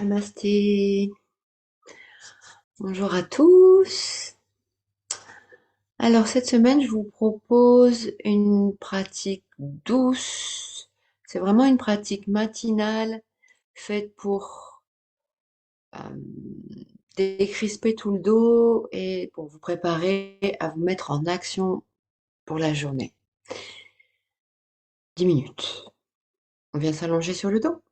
Namasté. Bonjour à tous. Alors cette semaine, je vous propose une pratique douce. C'est vraiment une pratique matinale faite pour décrisper tout le dos et pour vous préparer à vous mettre en action pour la journée. 10 minutes. On vient s'allonger sur le dos.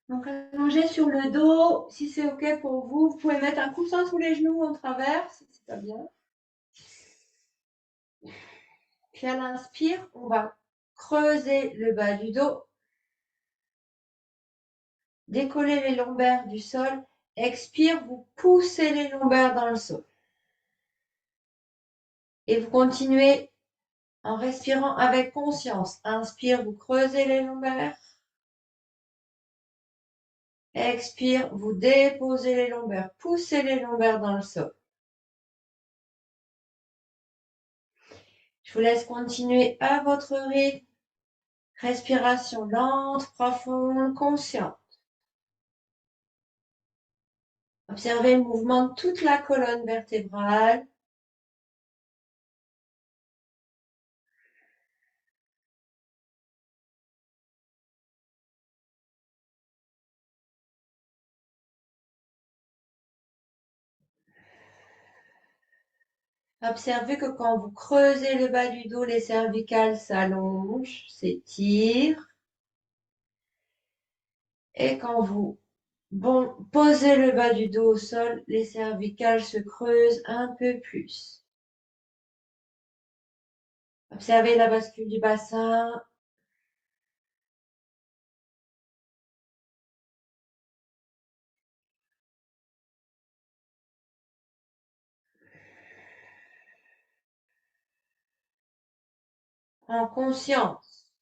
Donc allongé sur le dos, si c'est ok pour vous, vous pouvez mettre un coussin sous les genoux en travers, si c'est pas bien. Puis à l'inspire, on va creuser le bas du dos, décoller les lombaires du sol. Expire, vous poussez les lombaires dans le sol. Et vous continuez en respirant avec conscience. Inspire, vous creusez les lombaires. Expire, vous déposez les lombaires, poussez les lombaires dans le sol. Je vous laisse continuer à votre rythme. Respiration lente, profonde, consciente. Observez le mouvement de toute la colonne vertébrale. Observez que quand vous creusez le bas du dos, les cervicales s'allongent, s'étirent. Et quand vous posez le bas du dos au sol, les cervicales se creusent un peu plus. Observez la bascule du bassin. En conscience.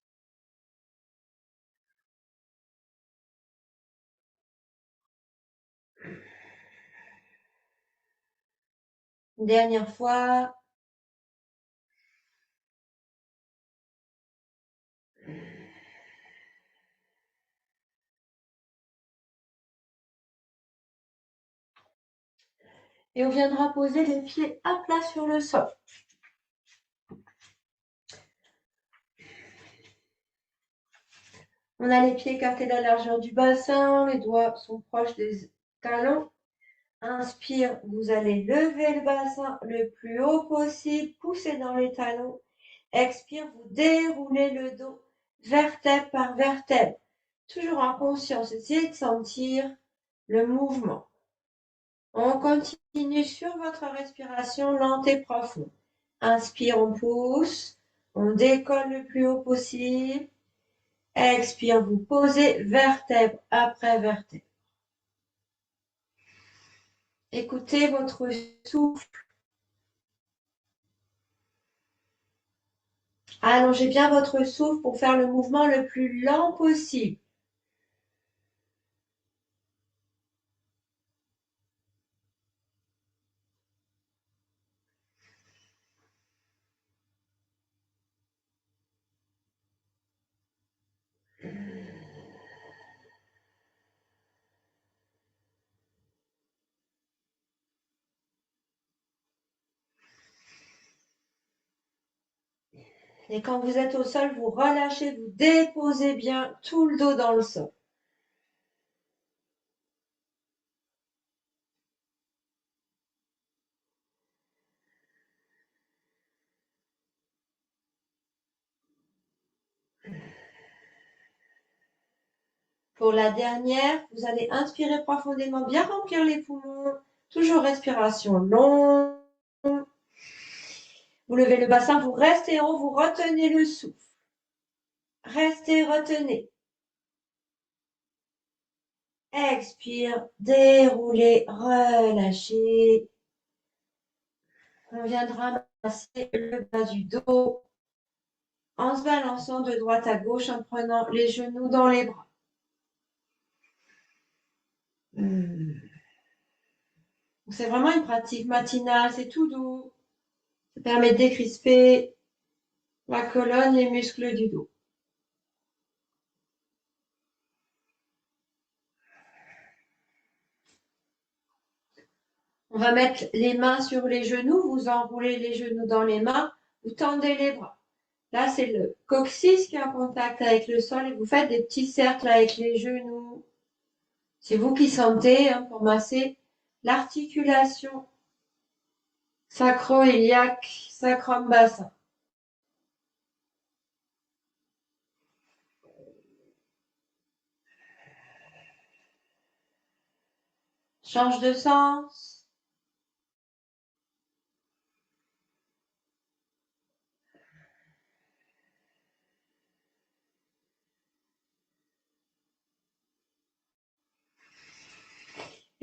Une dernière fois. Et on viendra poser les pieds à plat sur le sol. On a les pieds écartés de la largeur du bassin, les doigts sont proches des talons. Inspire, vous allez lever le bassin le plus haut possible, poussez dans les talons. Expire, vous déroulez le dos, vertèbre par vertèbre. Toujours en conscience, essayez de sentir le mouvement. On continue sur votre respiration lente et profonde. Inspire, on pousse, on décolle le plus haut possible. Expire, vous posez vertèbre après vertèbre. Écoutez votre souffle. Allongez bien votre souffle pour faire le mouvement le plus lent possible. Et quand vous êtes au sol, vous relâchez, vous déposez bien tout le dos dans le sol. Pour la dernière, vous allez inspirer profondément, bien remplir les poumons. Toujours respiration longue. Vous levez le bassin, vous restez en haut, vous retenez le souffle. Restez, retenez. Expire, déroulez, relâchez. On viendra masser le bas du dos en se balançant de droite à gauche, en prenant les genoux dans les bras. C'est vraiment une pratique matinale, c'est tout doux. Ça permet de décrisper la colonne, les muscles du dos. On va mettre les mains sur les genoux, vous enroulez les genoux dans les mains, vous tendez les bras. Là, c'est le coccyx qui est en contact avec le sol et vous faites des petits cercles avec les genoux. C'est vous qui sentez pour masser l'articulation sacro-iliaque, sacrum-bassin. Change de sens.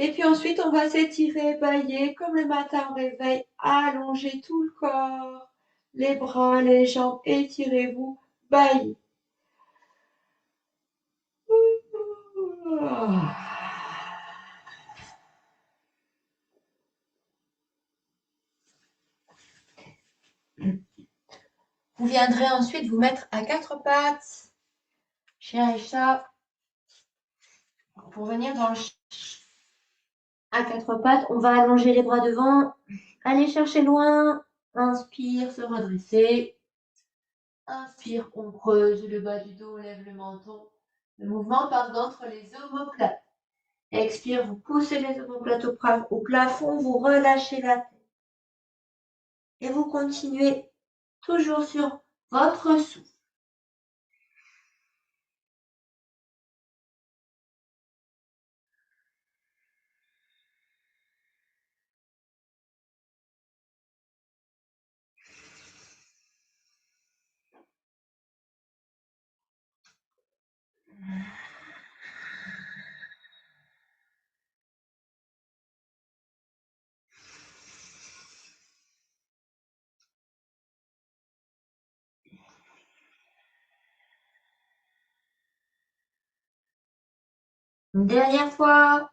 Et puis ensuite, on va s'étirer, bailler comme le matin au réveil, allonger tout le corps, les bras, les jambes, étirez-vous, baillez. Vous viendrez ensuite vous mettre à quatre pattes, chien et chat, pour venir dans le à quatre pattes. On va allonger les bras devant, aller chercher loin, inspire, se redresser. Inspire, on creuse le bas du dos, on lève le menton. Le mouvement passe d'entre les omoplates. Expire, vous poussez les omoplates au plafond, vous relâchez la tête. Et vous continuez toujours sur votre souffle. Une dernière fois.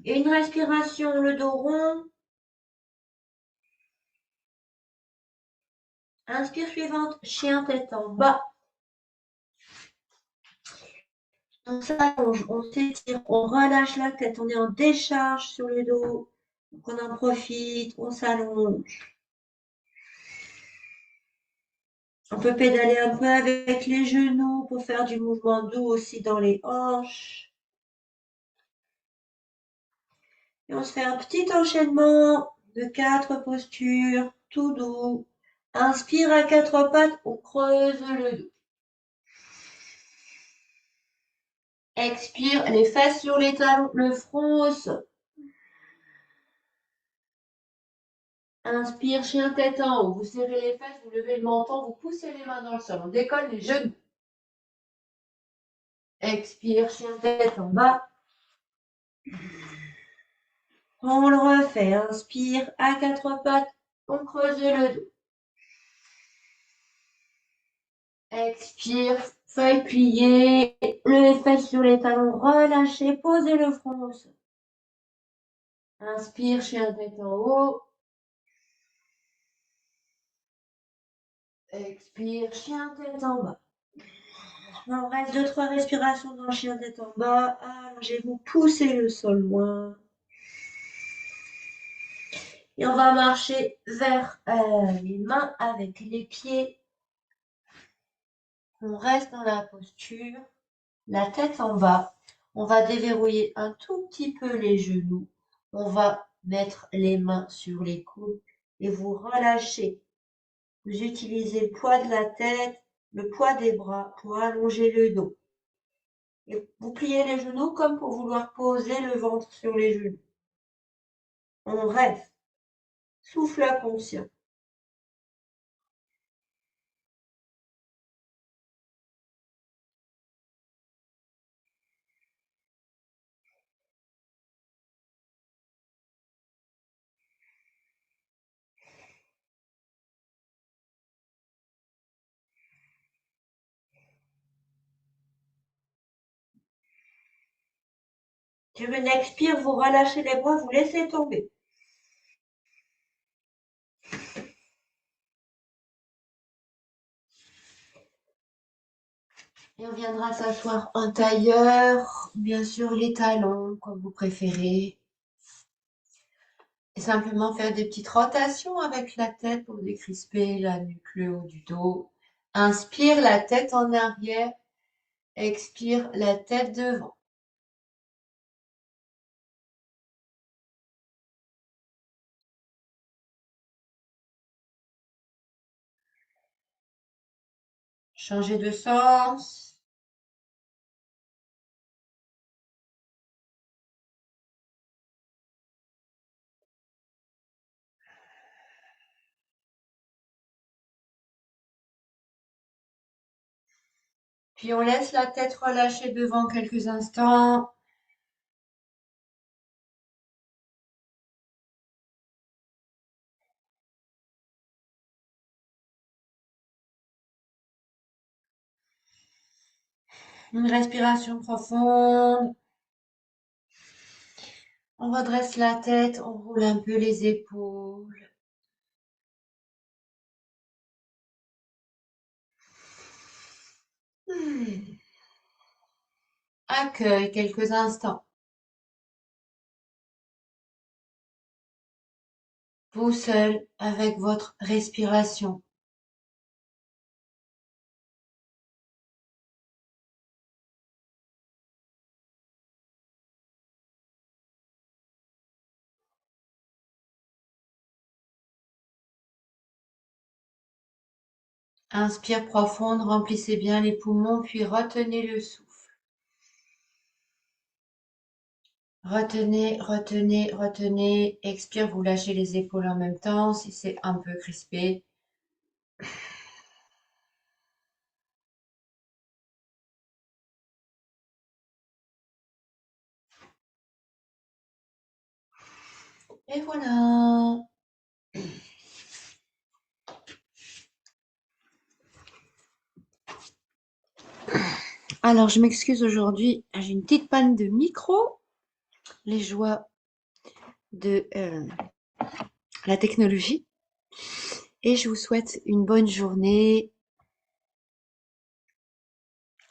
Et une respiration, le dos rond. Inspire suivante, chien tête en bas. On s'allonge, on s'étire, on relâche la tête, on est en décharge sur le dos. Donc on en profite, on s'allonge. On peut pédaler un peu avec les genoux pour faire du mouvement doux aussi dans les hanches. Et on se fait un petit enchaînement de 4 postures, tout doux. Inspire à 4 pattes, on creuse le dos. Expire, les fesses sur les talons, le front au sol. Inspire, chien tête en haut. Vous serrez les fesses, vous levez le menton, vous poussez les mains dans le sol. On décolle les genoux. Expire, chien tête en bas. On le refait. Inspire à 4 pattes, on creuse le dos. Expire, feuille pliée, les fesses sur les talons, relâchez, posez le front au sol. Inspire, chien tête en haut. Expire, chien tête en bas. On reste 2-3 respirations dans le chien tête en bas. Allongez-vous, poussez le sol loin. Et on va marcher vers les mains avec les pieds. On reste dans la posture, la tête en bas. On va déverrouiller un tout petit peu les genoux. On va mettre les mains sur les coudes et vous relâchez. Vous utilisez le poids de la tête, le poids des bras pour allonger le dos. Et vous pliez les genoux comme pour vouloir poser le ventre sur les genoux. On reste. Souffle inconscient. Sur une expire, vous relâchez les bras, vous laissez tomber. Et on viendra s'asseoir en tailleur, bien sûr les talons, comme vous préférez. Et simplement faire des petites rotations avec la tête pour décrisper la nuque, le haut du dos. Inspire la tête en arrière, expire la tête devant. Changez de sens. Puis on laisse la tête relâcher devant quelques instants. Une respiration profonde. On redresse la tête, on roule un peu les épaules. Accueille quelques instants. Vous seul avec votre respiration. Inspire profonde, remplissez bien les poumons, puis retenez le souffle. Retenez, retenez, retenez. Expire, vous lâchez les épaules en même temps si c'est un peu crispé. Et voilà. Alors, je m'excuse aujourd'hui, j'ai une petite panne de micro. Les joies de la technologie. Et je vous souhaite une bonne journée.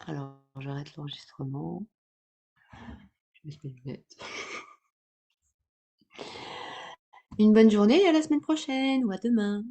Alors, j'arrête l'enregistrement. Je me suis bête. Une bonne journée et à la semaine prochaine ou à demain.